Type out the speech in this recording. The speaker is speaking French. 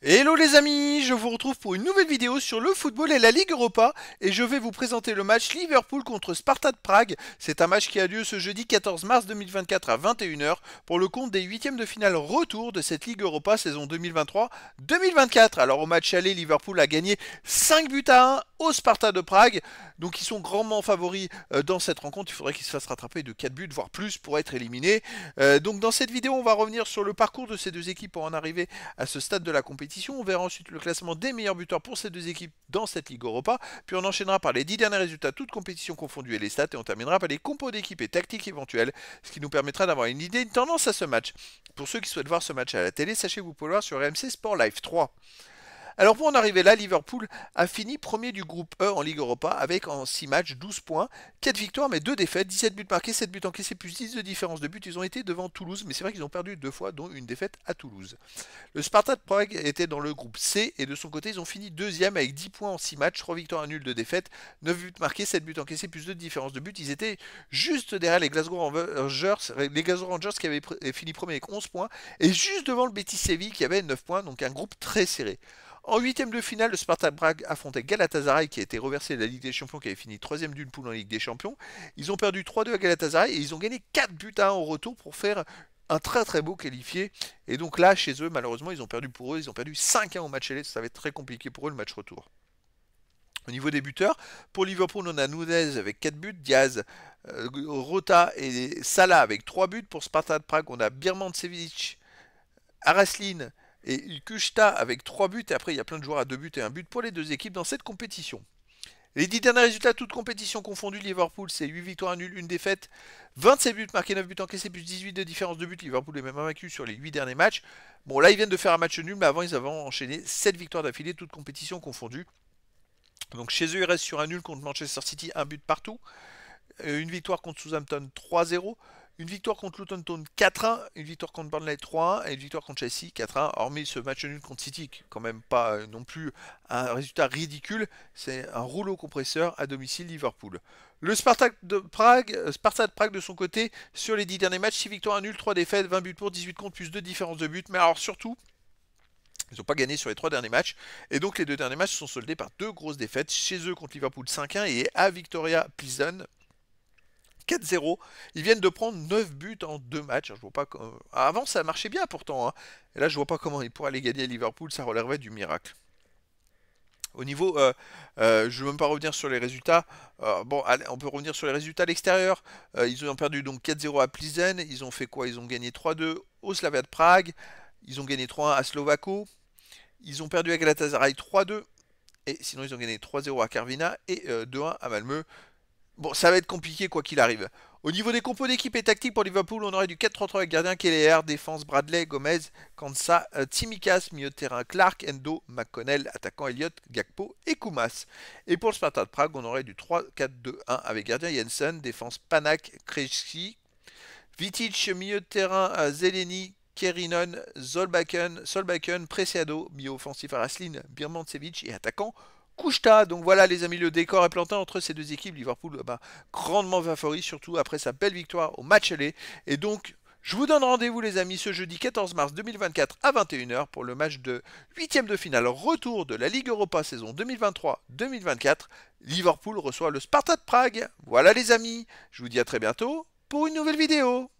Hello les amis, je vous retrouve pour une nouvelle vidéo sur le football et la Ligue Europa et je vais vous présenter le match Liverpool contre Sparta de Prague. C'est un match qui a lieu ce jeudi 14 mars 2024 à 21h pour le compte des huitièmes de finale retour de cette Ligue Europa saison 2023-2024. Alors au match aller, Liverpool a gagné 5 buts à 1 au Sparta de Prague, donc ils sont grandement favoris dans cette rencontre. Il faudrait qu'ils se fassent rattraper de 4 buts voire plus pour être éliminés. Donc dans cette vidéo, on va revenir sur le parcours de ces deux équipes pour en arriver à ce stade de la compétition. On verra ensuite le classement des meilleurs buteurs pour ces deux équipes dans cette Ligue Europa. Puis on enchaînera par les 10 derniers résultats, toutes compétitions confondues et les stats. Et on terminera par les compos d'équipes et tactiques éventuelles, ce qui nous permettra d'avoir une idée, une tendance à ce match. Pour ceux qui souhaitent voir ce match à la télé, sachez que vous pouvez le voir sur RMC Sport Live 3. Alors pour en arriver là, Liverpool a fini premier du groupe E en Ligue Europa avec en 6 matchs 12 points, 4 victoires mais 2 défaites, 17 buts marqués, 7 buts encaissés plus 10 de différence de but. Ils ont été devant Toulouse, mais c'est vrai qu'ils ont perdu 2 fois, dont une défaite à Toulouse. Le Sparta de Prague était dans le groupe C et de son côté ils ont fini deuxième avec 10 points en 6 matchs, 3 victoires, un nul, 2 défaites, 9 buts marqués, 7 buts encaissés plus 2 de différence de but. Ils étaient juste derrière les Glasgow Rangers qui avaient fini premier avec 11 points et juste devant le Betis Séville qui avait 9 points, donc un groupe très serré. En huitième de finale, le Sparta Prague affrontait Galatasaray qui a été reversé de la Ligue des Champions, qui avait fini troisième d'une poule en Ligue des Champions. Ils ont perdu 3-2 à Galatasaray et ils ont gagné 4 buts à 1 au retour pour faire un très très beau qualifié. Et donc là, chez eux, malheureusement, ils ont perdu pour eux. Ils ont perdu 5-1 au match aller. Ça va être très compliqué pour eux le match retour. Au niveau des buteurs, pour Liverpool, on a Nunez avec 4 buts, Diaz, Rota et Salah avec 3 buts. Pour Sparta de Prague, on a Birmancevic, Araslin et Kushta avec 3 buts. Et après, il y a plein de joueurs à 2 buts et 1 but pour les deux équipes dans cette compétition. Les 10 derniers résultats, toutes compétitions confondues, Liverpool, c'est 8 victoires, 1 nul, 1 défaite, 27 buts marqués, 9 buts encaissés, plus 18 de différence de but. Liverpool est même invaincu sur les 8 derniers matchs. Bon, là, ils viennent de faire un match nul, mais avant, ils avaient enchaîné 7 victoires d'affilée, toutes compétitions confondues. Donc chez eux, ils restent sur un nul contre Manchester City, un but partout. Une victoire contre Southampton 3-0. Une victoire contre Luton Town 4-1, une victoire contre Burnley 3-1 et une victoire contre Chelsea 4-1. Hormis ce match nul contre City, qui est quand même pas non plus un résultat ridicule, c'est un rouleau compresseur à domicile Liverpool. Le Sparta de Prague de son côté, sur les 10 derniers matchs, 6 victoires, 1 nul, 3 défaites, 20 buts pour, 18 contre, plus 2 différences de but. Mais alors surtout, ils n'ont pas gagné sur les 3 derniers matchs. Et donc les 2 derniers matchs sont soldés par 2 grosses défaites. Chez eux contre Liverpool 5-1 et à Victoria Pleasant 4-0. Ils viennent de prendre 9 buts en 2 matchs. Je vois pas comment... Avant, ça marchait bien pourtant, hein. Et là, je vois pas comment ils pourraient aller gagner à Liverpool. Ça relèverait du miracle. Au niveau, je ne vais même pas revenir sur les résultats. Bon, allez, on peut revenir sur les résultats à l'extérieur. Ils ont perdu donc 4-0 à Plizen. Ils ont fait quoi? Ils ont gagné 3-2 au Slavia de Prague. Ils ont gagné 3-1 à Slovako. Ils ont perdu à Galatasaray 3-2. Et sinon, ils ont gagné 3-0 à Karvina et 2-1 à Malmö. Bon, ça va être compliqué quoi qu'il arrive. Au niveau des compos d'équipe et tactique pour Liverpool, on aurait du 4-3-3 avec gardien Kelleher, défense Bradley, Gomez, Kansa, Tsimikas, milieu de terrain Clark, Endo, McConnell, attaquant Elliott, Gakpo et Koumas. Et pour le Sparta de Prague, on aurait du 3-4-2-1 avec gardien Jensen, défense Panak, Krejci, Vitic, milieu de terrain Zeleny, Kerinon, Solbakken, Preciado, milieu offensif Araslin, Birmancevic et attaquant Kushta. Donc voilà les amis, le décor est planté entre ces deux équipes. Liverpool grandement favori, surtout après sa belle victoire au match aller. Et donc je vous donne rendez-vous les amis ce jeudi 14 mars 2024 à 21h pour le match de 8e de finale retour de la Ligue Europa saison 2023-2024. Liverpool reçoit le Sparta de Prague. Voilà les amis, je vous dis à très bientôt pour une nouvelle vidéo.